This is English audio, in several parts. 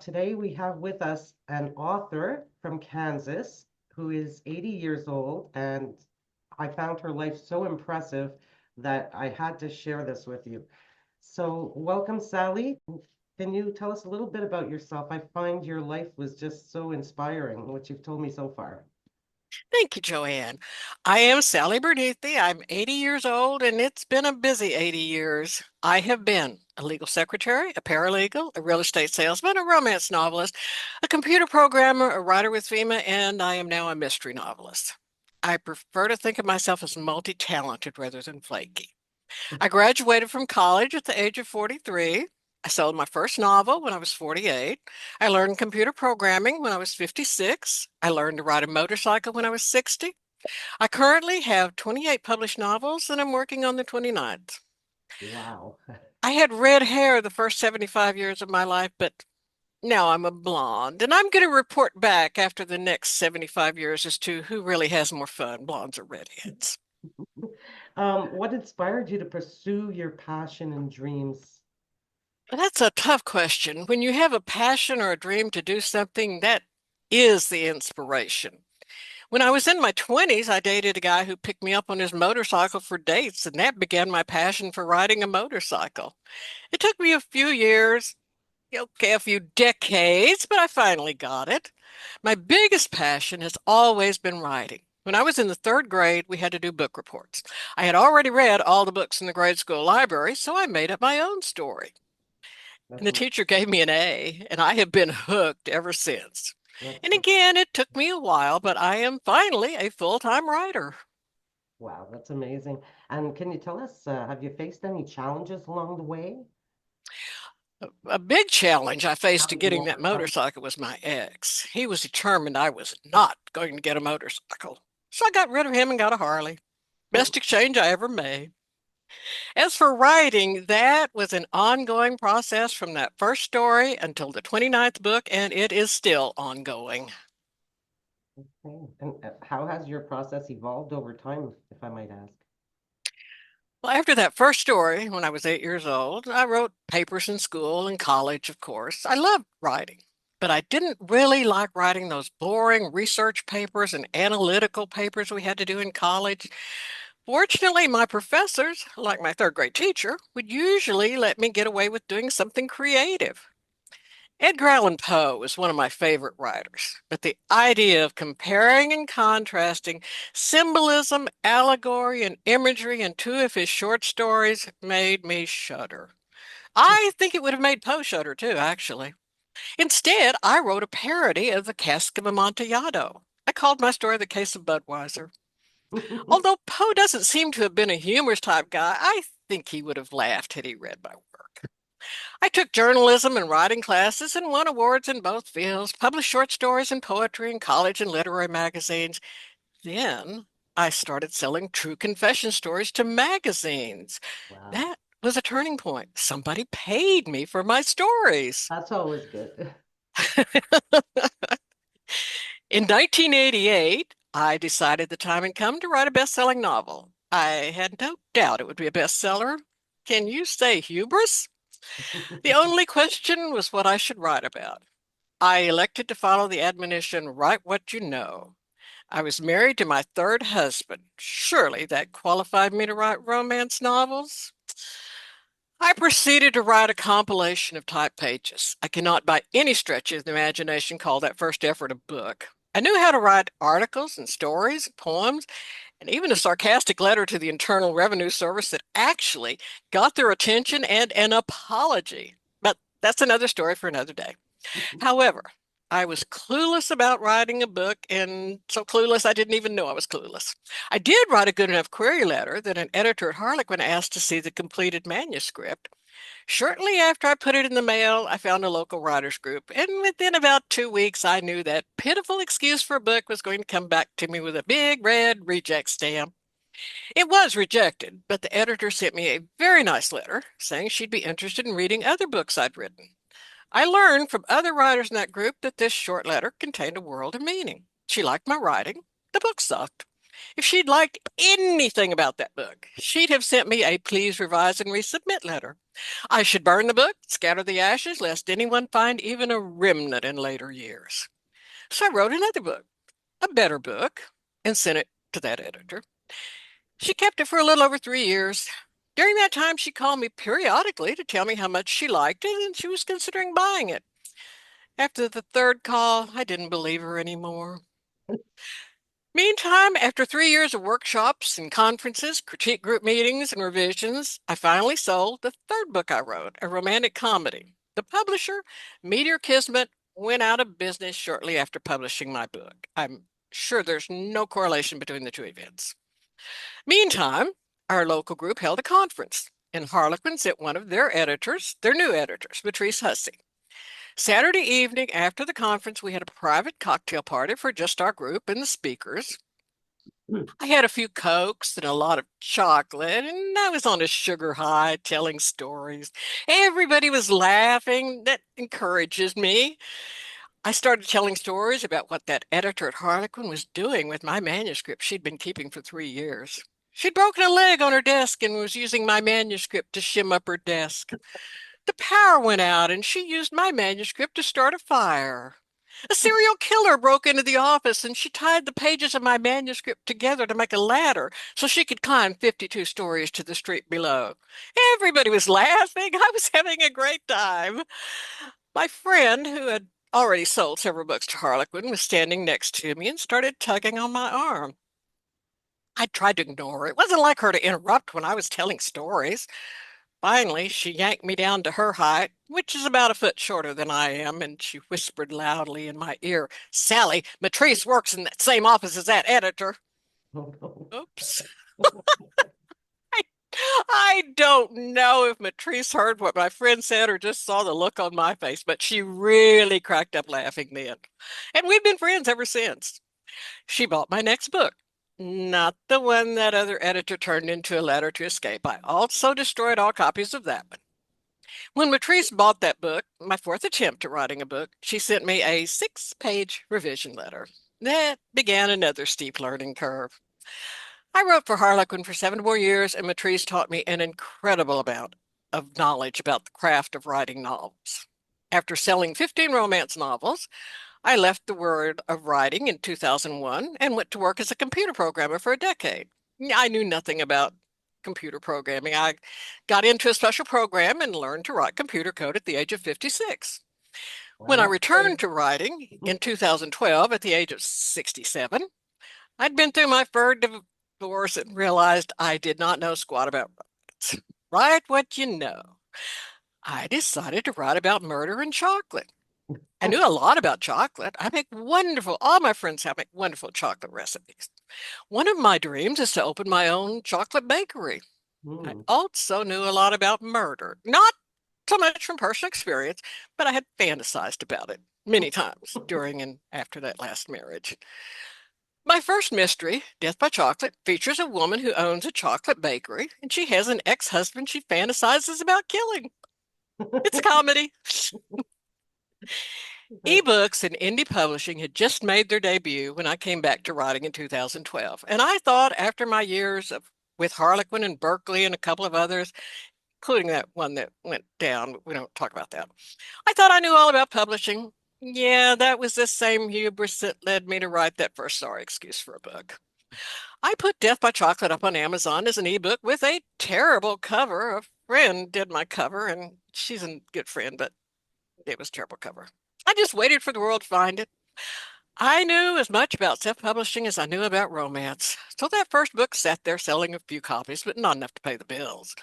Today we have with us an author from Kansas who is 80 years old, and I found her life so impressive that I had to share this with you. So, welcome, Sally. Can you tell us a little bit about yourself? I find your life was just so inspiring, what you've told me so far. Thank you, Joanne. I am Sally Berneathy. I'm 80 years old, and it's been a busy 80 years. I have been a legal secretary, a paralegal, a real estate salesman, a romance novelist, a computer programmer, a writer with FEMA, and I am now a mystery novelist. I prefer to think of myself as multi-talented rather than flaky. I graduated from college at the age of 43. I sold my first novel when I was 48. I learned computer programming when I was 56. I learned to ride a motorcycle when I was 60. I currently have 28 published novels and I'm working on the 29th. Wow. I had red hair the first 75 years of my life, but now I'm a blonde. And I'm going to report back after the next 75 years as to who really has more fun, blondes or redheads. What inspired you to pursue your passion and dreams? That's a tough question. When you have a passion or a dream to do something, that is the inspiration. When I was in my 20s, I dated a guy who picked me up on his motorcycle for dates, and that began my passion for riding a motorcycle. It took me a few years, okay, a few decades, but I finally got it. My biggest passion has always been writing. When I was in the third grade, we had to do book reports. I had already read all the books in the grade school library, so I made up my own story. And That's the teacher gave me an A, and I have been hooked ever since. that's And again, it took me a while, but I am finally a full-time writer. wow, that's amazing. And can you tell us, have you faced any challenges along the way? A big challenge I faced to How did you getting that overcome? motorcycle was my ex. He was determined I was not going to get a motorcycle. So I got rid of him and got a Harley. Best exchange I ever made. As for writing, that was an ongoing process from that first story until the 29th book, and it is still ongoing. Okay. And how has your process evolved over time, if I might ask? Well, after that first story, when I was 8 years old, I wrote papers in school and college, of course. I loved writing, but I didn't really like writing those boring research papers and analytical papers we had to do in college. Fortunately, my professors, like my third grade teacher, would usually let me get away with doing something creative. Edgar Allan Poe is one of my favorite writers, but the idea of comparing and contrasting symbolism, allegory, and imagery in two of his short stories made me shudder. I think it would have made Poe shudder too, actually. Instead, I wrote a parody of the Cask of Amontillado. I called my story The Case of Budweiser. Although Poe doesn't seem to have been a humorous type guy, I think he would have laughed had he read my work. I took journalism and writing classes and won awards in both fields, published short stories and poetry in college and literary magazines. Then I started selling true confession stories to magazines. Wow, That was a turning point. Somebody paid me for my stories. that's always good. In 1988, I decided the time had come to write a best-selling novel. I had no doubt it would be a bestseller. Can you say hubris? The only question was what I should write about. I elected to follow the admonition, write what you know. I was married to my third husband. Surely that qualified me to write romance novels. I proceeded to write a compilation of type pages. I cannot by any stretch of the imagination call that first effort a book. I knew how to write articles and stories, poems, and even a sarcastic letter to the Internal Revenue Service that actually got their attention and an apology. But that's another story for another day. However, I was clueless about writing a book, and so clueless I didn't even know I was clueless. I did write a good enough query letter that an editor at Harlequin asked to see the completed manuscript. Shortly after I put it in the mail, I found a local writers group, and within about 2 weeks, I knew that pitiful excuse for a book was going to come back to me with a big red reject stamp. It was rejected, but the editor sent me a very nice letter saying she'd be interested in reading other books I'd written. I learned from other writers in that group that this short letter contained a world of meaning. She liked my writing. The book sucked. If she'd liked anything about that book, she'd have sent me a please revise and resubmit letter. I should burn the book, scatter the ashes, lest anyone find even a remnant in later years. So I wrote another book, a better book, and sent it to that editor. She kept it for a little over 3 years. During that time, she called me periodically to tell me how much she liked it and she was considering buying it. After the third call, I didn't believe her anymore. Meantime, after 3 years of workshops and conferences, critique group meetings, and revisions, I finally sold the third book I wrote, a romantic comedy. The publisher, Meteor Kismet, went out of business shortly after publishing my book. I'm sure there's no correlation between the two events. Meantime, our local group held a conference, and Harlequin sent one of their editors, their new editors, Patrice Hussey. Saturday evening after the conference, we had a private cocktail party for just our group and the speakers. I had a few Cokes and a lot of chocolate, and I was on a sugar high telling stories. Everybody was laughing. That encourages me. I started telling stories about what that editor at Harlequin was doing with my manuscript she'd been keeping for 3 years. She'd broken a leg on her desk and was using my manuscript to shim up her desk. The power went out and she used my manuscript to start a fire. A serial killer broke into the office and she tied the pages of my manuscript together to make a ladder so she could climb 52 stories to the street below. Everybody was laughing. I was having a great time. My friend, who had already sold several books to Harlequin, was standing next to me and started tugging on my arm. I tried to ignore her. It wasn't like her to interrupt when I was telling stories. Finally, she yanked me down to her height, which is about a foot shorter than I am, and she whispered loudly in my ear, Sally, Matrice works in that same office as that editor. Oh, no. Oops. I, I don't know if Matrice heard what my friend said or just saw the look on my face, but she really cracked up laughing then. And we've been friends ever since. She bought my next book. Not the one that other editor turned into a letter to escape. I also destroyed all copies of that one. When Matrice bought that book, my fourth attempt at writing a book, she sent me a 6-page revision letter. That began another steep learning curve. I wrote for Harlequin for 7 more years, and Matrice taught me an incredible amount of knowledge about the craft of writing novels. After selling 15 romance novels, I left the world of writing in 2001 and went to work as a computer programmer for a decade. I knew nothing about computer programming. I got into a special program and learned to write computer code at the age of 56. When I Wow. returned to writing in 2012 at the age of 67, I'd been through my third divorce and realized I did not know squat about romance. Write what you know. I decided to write about murder and chocolate. I knew a lot about chocolate. I make wonderful, all my friends have make wonderful chocolate recipes. One of my dreams is to open my own chocolate bakery. I Hmm. also knew a lot about murder, not so much from personal experience, but I had fantasized about it many times during and after that last marriage. My first mystery, Death by Chocolate, features a woman who owns a chocolate bakery and she has an ex-husband she fantasizes about killing. It's a comedy. Ebooks and indie publishing had just made their debut when I came back to writing in 2012. And I thought after my years of with Harlequin and Berkeley and a couple of others, including that one that went down, we don't talk about that. I thought I knew all about publishing. Yeah, that was the same hubris that led me to write that first sorry excuse for a book. I put Death by Chocolate up on Amazon as an ebook with a terrible cover. A friend did my cover, and she's a good friend, but it was a terrible cover. I just waited for the world to find it. I knew as much about self-publishing as I knew about romance. So that first book sat there selling a few copies, but not enough to pay the bills.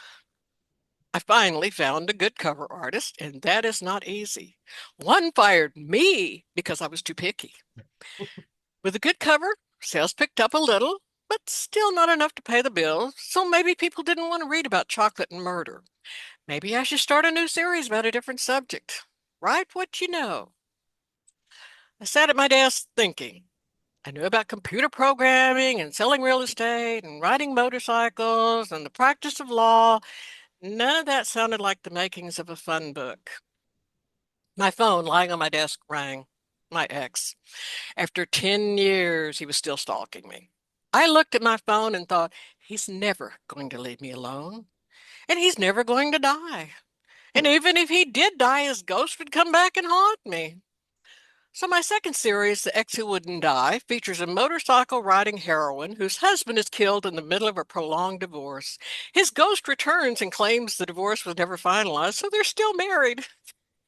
I finally found a good cover artist, and that is not easy. One fired me because I was too picky. With a good cover, sales picked up a little, but still not enough to pay the bills. So maybe people didn't want to read about chocolate and murder. Maybe I should start a new series about a different subject. Write what you know. I sat at my desk thinking. I knew about computer programming and selling real estate and riding motorcycles and the practice of law. None of that sounded like the makings of a fun book. My phone lying on my desk rang. My ex. After 10 years, he was still stalking me. I looked at my phone and thought, he's never going to leave me alone, and he's never going to die. And even if he did die, his ghost would come back and haunt me. So my second series, The Ex Who Wouldn't Die, features a motorcycle riding heroine whose husband is killed in the middle of a prolonged divorce. His ghost returns and claims the divorce was never finalized, so they're still married.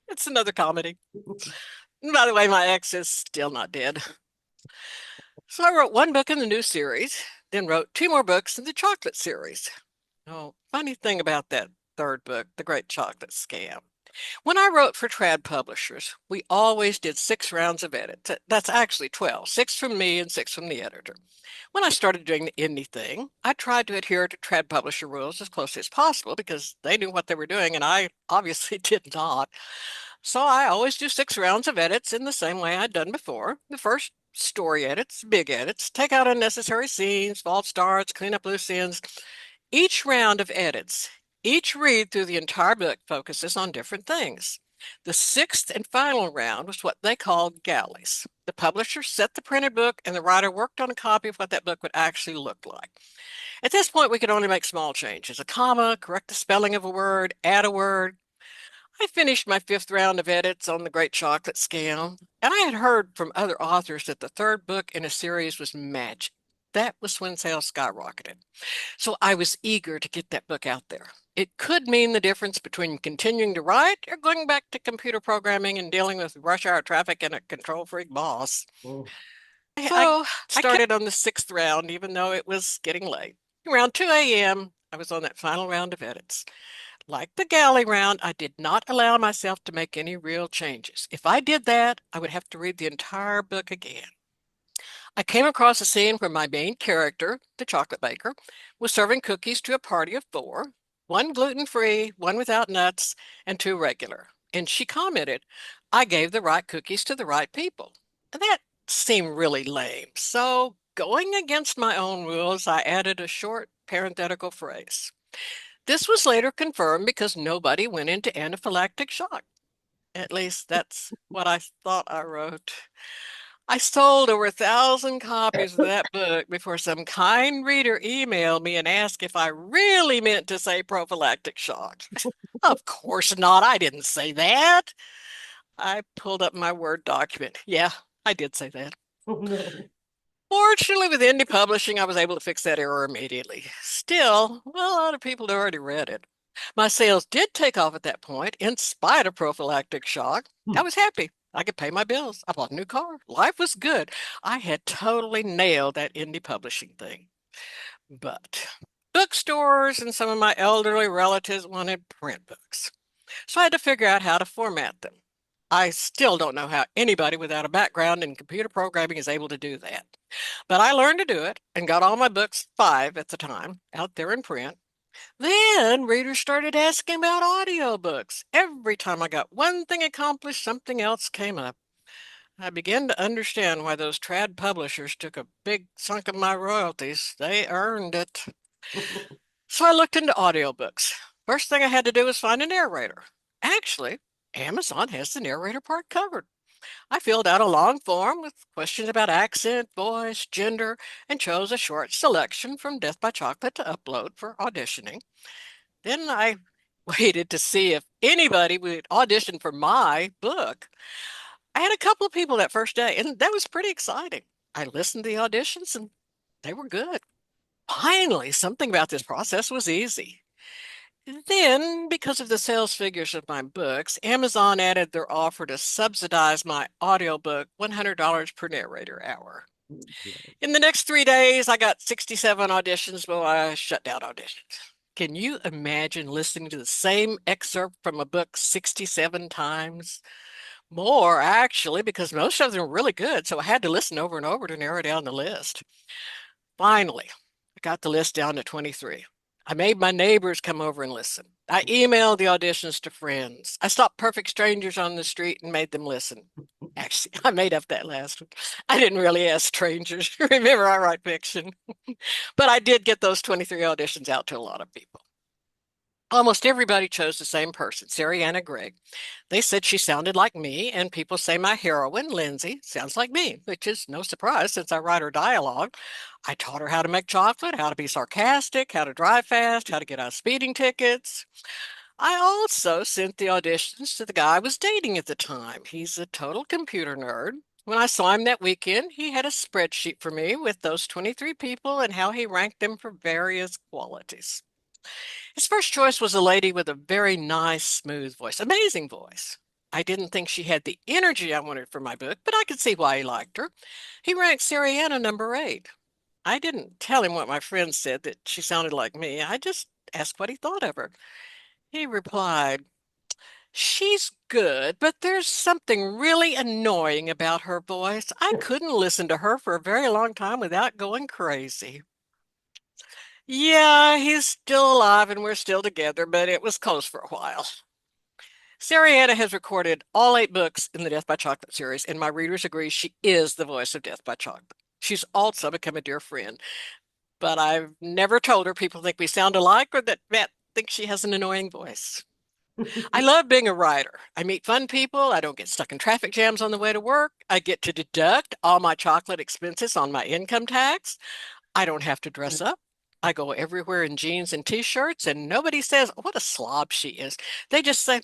It's another comedy. And by the way, my ex is still not dead. So I wrote one book in the new series, then wrote two more books in the chocolate series. Oh, funny thing about that third book, The Great Chocolate Scam. When I wrote for trad publishers, we always did 6 rounds of edits. That's actually 12, 6 from me and 6 from the editor. When I started doing the indie thing, I tried to adhere to trad publisher rules as closely as possible because they knew what they were doing and I obviously did not. So I always do 6 rounds of edits in the same way I'd done before. The first, story edits, big edits, take out unnecessary scenes, false starts, clean up loose ends. Each round of edits, each read through the entire book focuses on different things. The sixth and final round was what they called galleys. The publisher set the printed book and the writer worked on a copy of what that book would actually look like. At this point, we could only make small changes, a comma, correct the spelling of a word, add a word. I finished my 5th round of edits on The Great Chocolate Scam, and I had heard from other authors that the third book in a series was magic. That was when sales skyrocketed. So I was eager to get that book out there. It could mean the difference between continuing to write or going back to computer programming and dealing with rush hour traffic and a control freak boss. Oh. So I started on the 6th round, even though it was getting late. Around 2 a.m., I was on that final round of edits. Like the galley round, I did not allow myself to make any real changes. If I did that, I would have to read the entire book again. I came across a scene where my main character, the chocolate baker, was serving cookies to a party of 4, one gluten-free, one without nuts, and 2 regular. And she commented, I gave the right cookies to the right people. And that seemed really lame. So, going against my own rules, I added a short parenthetical phrase. This was later confirmed because nobody went into anaphylactic shock. At least that's what I thought I wrote. I sold over 1,000 copies of that book before some kind reader emailed me and asked if I really meant to say prophylactic shock. Of course not. I didn't say that. I pulled up my Word document. Yeah, I did say that. Oh no. Fortunately, with indie publishing, I was able to fix that error immediately. Still, well, a lot of people had already read it. My sales did take off at that point, in spite of prophylactic shock. I was happy. I could pay my bills. I bought a new car. Life was good. I had totally nailed that indie publishing thing. But bookstores and some of my elderly relatives wanted print books. So I had to figure out how to format them. I still don't know how anybody without a background in computer programming is able to do that. But I learned to do it and got all my books, 5 at the time, out there in print. Then readers started asking about audiobooks. Every time I got one thing accomplished, something else came up. I began to understand why those trad publishers took a big chunk of my royalties. They earned it. So I looked into audiobooks. First thing I had to do was find a narrator. Actually, Amazon has the narrator part covered. I filled out a long form with questions about accent, voice, gender, and chose a short selection from Death by Chocolate to upload for auditioning. Then I waited to see if anybody would audition for my book. I had a couple of people that first day, and that was pretty exciting. I listened to the auditions, and they were good. Finally, something about this process was easy. Then, because of the sales figures of my books, Amazon added their offer to subsidize my audiobook $100 per narrator hour. In the next 3 days, I got 67 auditions, but I shut down auditions. Can you imagine listening to the same excerpt from a book 67 times? More, actually, because most of them were really good, so I had to listen over and over to narrow down the list. Finally, I got the list down to 23. I made my neighbors come over and listen. I emailed the auditions to friends. I stopped perfect strangers on the street and made them listen. Actually, I made up that last one. I didn't really ask strangers. Remember, I write fiction. But I did get those 23 auditions out to a lot of people. Almost everybody chose the same person, Sariana Gregg. They said she sounded like me, and people say my heroine, Lindsay, sounds like me, which is no surprise since I write her dialogue. I taught her how to make chocolate, how to be sarcastic, how to drive fast, how to get out of speeding tickets. I also sent the auditions to the guy I was dating at the time. He's a total computer nerd. When I saw him that weekend, he had a spreadsheet for me with those 23 people and how he ranked them for various qualities. His first choice was a lady with a very nice, smooth voice, amazing voice. I didn't think she had the energy I wanted for my book, but I could see why he liked her. He ranked Sariana number 8. I didn't tell him what my friends said, that she sounded like me. I just asked what he thought of her. He replied, "She's good, but there's something really annoying about her voice. I couldn't listen to her for a very long time without going crazy." Yeah, he's still alive and we're still together, but it was close for a while. Sariana has recorded all 8 books in the Death by Chocolate series, and my readers agree she is the voice of Death by Chocolate. She's also become a dear friend, but I've never told her people think we sound alike or that Matt thinks she has an annoying voice. I love being a writer. I meet fun people. I don't get stuck in traffic jams on the way to work. I get to deduct all my chocolate expenses on my income tax. I don't have to dress up. I go everywhere in jeans and t-shirts, and nobody says, "What a slob she is." They just say,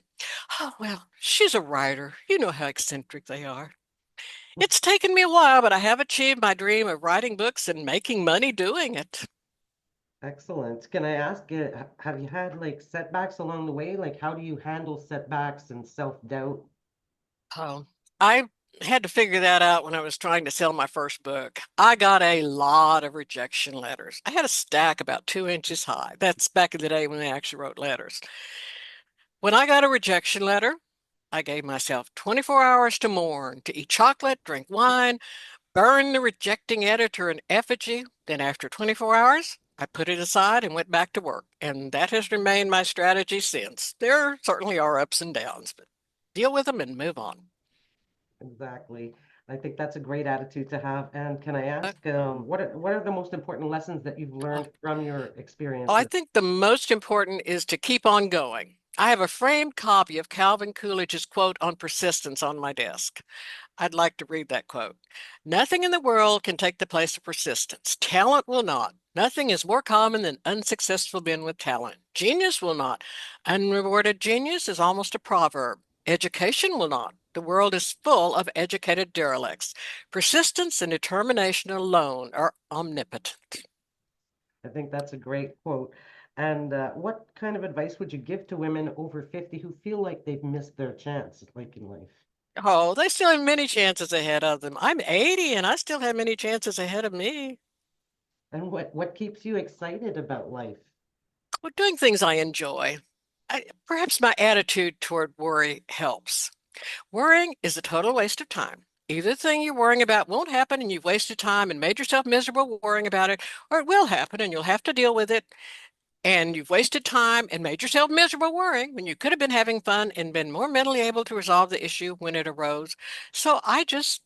"Oh, well, she's a writer. You know how eccentric they are." It's taken me a while, but I have achieved my dream of writing books and making money doing it. Excellent. Can I ask, have you had like setbacks along the way? Like, how do you handle setbacks and self-doubt? Oh, I had to figure that out when I was trying to sell my first book. I got a lot of rejection letters. I had a stack about 2 inches high. That's back in the day when they actually wrote letters. When I got a rejection letter, I gave myself 24 hours to mourn, to eat chocolate, drink wine, burn the rejecting editor in effigy. Then, after 24 hours, I put it aside and went back to work. And that has remained my strategy since. There certainly are ups and downs, but deal with them and move on. Exactly. I think that's a great attitude to have. And can I Uh, ask, what are the most important lessons that you've Oh, learned from your I experiences? think the most important is to keep on going. I have a framed copy of Calvin Coolidge's quote on persistence on my desk. I'd like to read that quote. "Nothing in the world can take the place of persistence. Talent will not. Nothing is more common than unsuccessful men with talent. Genius will not. Unrewarded genius is almost a proverb. Education will not. The world is full of educated derelicts. Persistence and determination alone are omnipotent." I think that's a great quote. And what kind of advice would you give to women over 50 who feel like they've missed their chance, like in life? Oh, they still have many chances ahead of them. I'm 80 and I still have many chances ahead of me. And what keeps you excited about life? Well, doing things I enjoy. Perhaps my attitude toward worry helps. Worrying is a total waste of time. Either the thing you're worrying about won't happen and you've wasted time and made yourself miserable worrying about it, or it will happen and you'll have to deal with it and you've wasted time and made yourself miserable worrying when you could have been having fun and been more mentally able to resolve the issue when it arose. So I just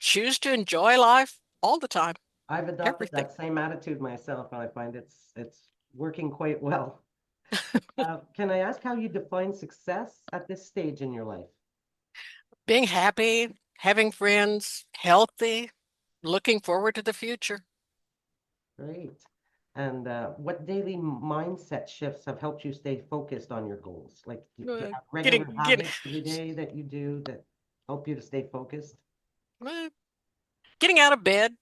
choose to enjoy life all the time, I've adopted everything. that same attitude myself, and I find it's working quite well. Can I ask how you define success at this stage in your life? Being happy, having friends, healthy, looking forward to the future. Great. And what daily mindset shifts have helped you stay focused on your goals? Like, do you Uh, have regular getting habits every day that you do that help you to stay focused? uh, getting out of bed,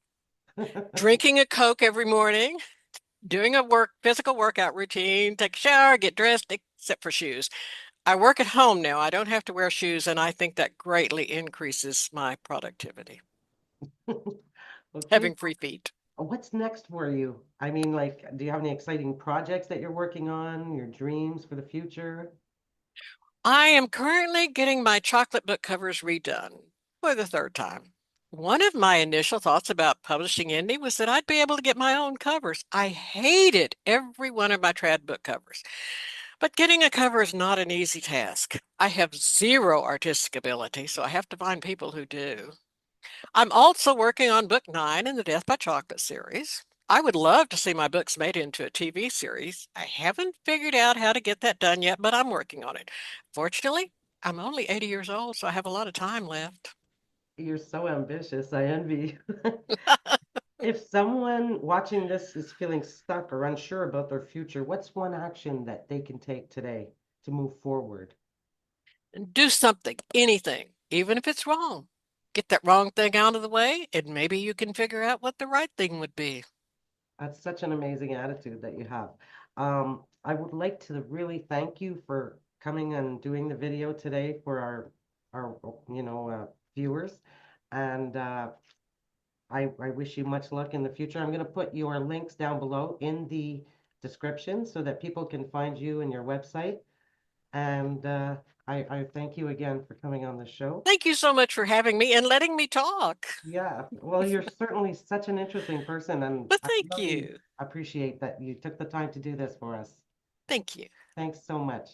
drinking a Coke every morning, doing a physical workout routine, take a shower, get dressed, except for shoes. I work at home now. I don't have to wear shoes, and I think that greatly increases my productivity, Okay, having free feet. what's next for you? I mean, like, do you have any exciting projects that you're working on, your dreams for the future? I am currently getting my chocolate book covers redone for the third time. One of my initial thoughts about publishing indie was that I'd be able to get my own covers. I hated every one of my trad book covers. But getting a cover is not an easy task. I have zero artistic ability, so I have to find people who do. I'm also working on book 9 in the Death by Chocolate series. I would love to see my books made into a TV series. I haven't figured out how to get that done yet, but I'm working on it. Fortunately, I'm only 80 years old, so I have a lot of time left. You're so ambitious. I envy you. If someone watching this is feeling stuck or unsure about their future, what's one action that they can take today to move forward? Do something, anything, even if it's wrong. Get that wrong thing out of the way, and maybe you can figure out what the right thing would be. That's such an amazing attitude that you have. I would like to really thank you for coming and doing the video today for our viewers, and I wish you much luck in the future. I'm going to put your links down below in the description so that people can find you and your website. And I thank you again for coming on the show. Thank you so much for having me and letting me talk. Yeah, well, you're certainly such an interesting person, and Well, I thank really you. appreciate that you took the time to do this for us. Thank you. Thanks so much.